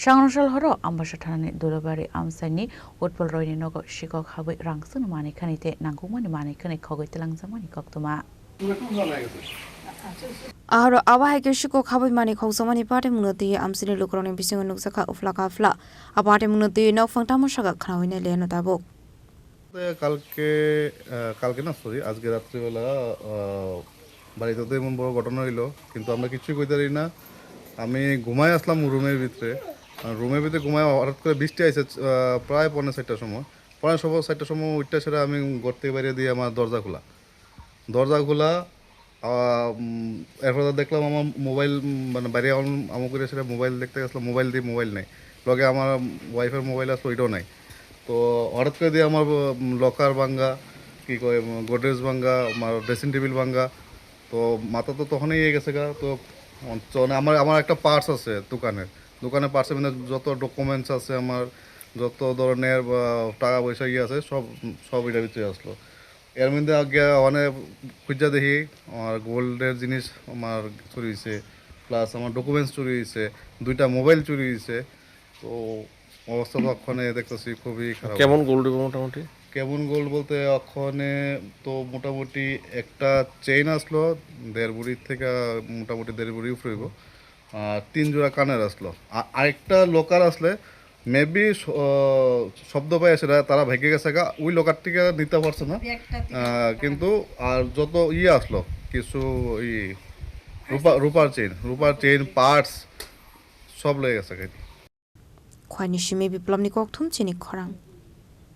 Shangrashal horo ambasha thanani dolabari amsani utpal roini nogo shikok habai rangsun mani khanite nangumani mani khani khogoi telangsamani koktuma Aharo awahai ke shiko khabai mani khogsamani pate munati amsini lukroni bisingo nuksaka uflaka fla apate munati nok fangtamo shaga khawine leno tabok কালকে না sorry আজকে রাত্রিবেলা বাড়িতে তো এমন বড় ঘটনা হইলো কিন্তু আমরা কিছুই কইতে পারি না আমি ঘুমাই আসলাম রুমের ভিতরে ঘুমায় হঠাৎ করে বৃষ্টি আইছে প্রায় 4:30টার সময় 4:30টার সময় উঠতে সেটা আমি ঘর থেকে বাইরে দিয়ে আমার দরজা খোলা এরপর দেখলাম আমার মোবাইল মানে বাইরে আমু করে সেটা মোবাইল দেখতে গেছিলাম মোবাইল নেই লগে আমার ওয়াইফের মোবাইল আসলো ওইটাও নাই তো হঠাৎ করে দিয়ে আমার লকার ভাঙ্গা কী কয় গোদরেজ ভাঙ্গা আমার ড্রেসিং টেবিল ভাঙ্গা তো মাথা তো তখনই ইয়ে গেছে গা তো আমার একটা পার্স আছে দোকানের পার্সের মধ্যে যত ডকুমেন্টস আছে আমার যত ধরনের টাকা পয়সা ইয়ে আছে সব এটার ভিতরে আসলো এর মধ্যে আগে অনেক খুঁজা দেখি আমার গোল্ডের জিনিস আমার চুরি হয়েছে প্লাস আমার ডকুমেন্টস চুরি হয়েছে 2টা মোবাইল চুরি হয়েছে তো অবস্থা তো ওখানে দেখতেছি খুবই খারাপ। কেমন গোল্ড বলতে ওখানে তো মোটামুটি একটা চেইন আসলো 1.5 ভরি থেকে মোটামুটি 1.5 ভরি উপরে হইব আর 3 জোড়া কানের আসলো আরেকটা লোকার আসলে মেবি শব্দ পাই সেটা তারা ভেঙে গেছে গা ওই লোকার থেকে নিতে পারছে না কিন্তু আর যত আসলো কিছু রূপার চেইন পার্টস সব লেগে গেছে খয়নি সিমে বিপ্লবনি kokthum chini khorang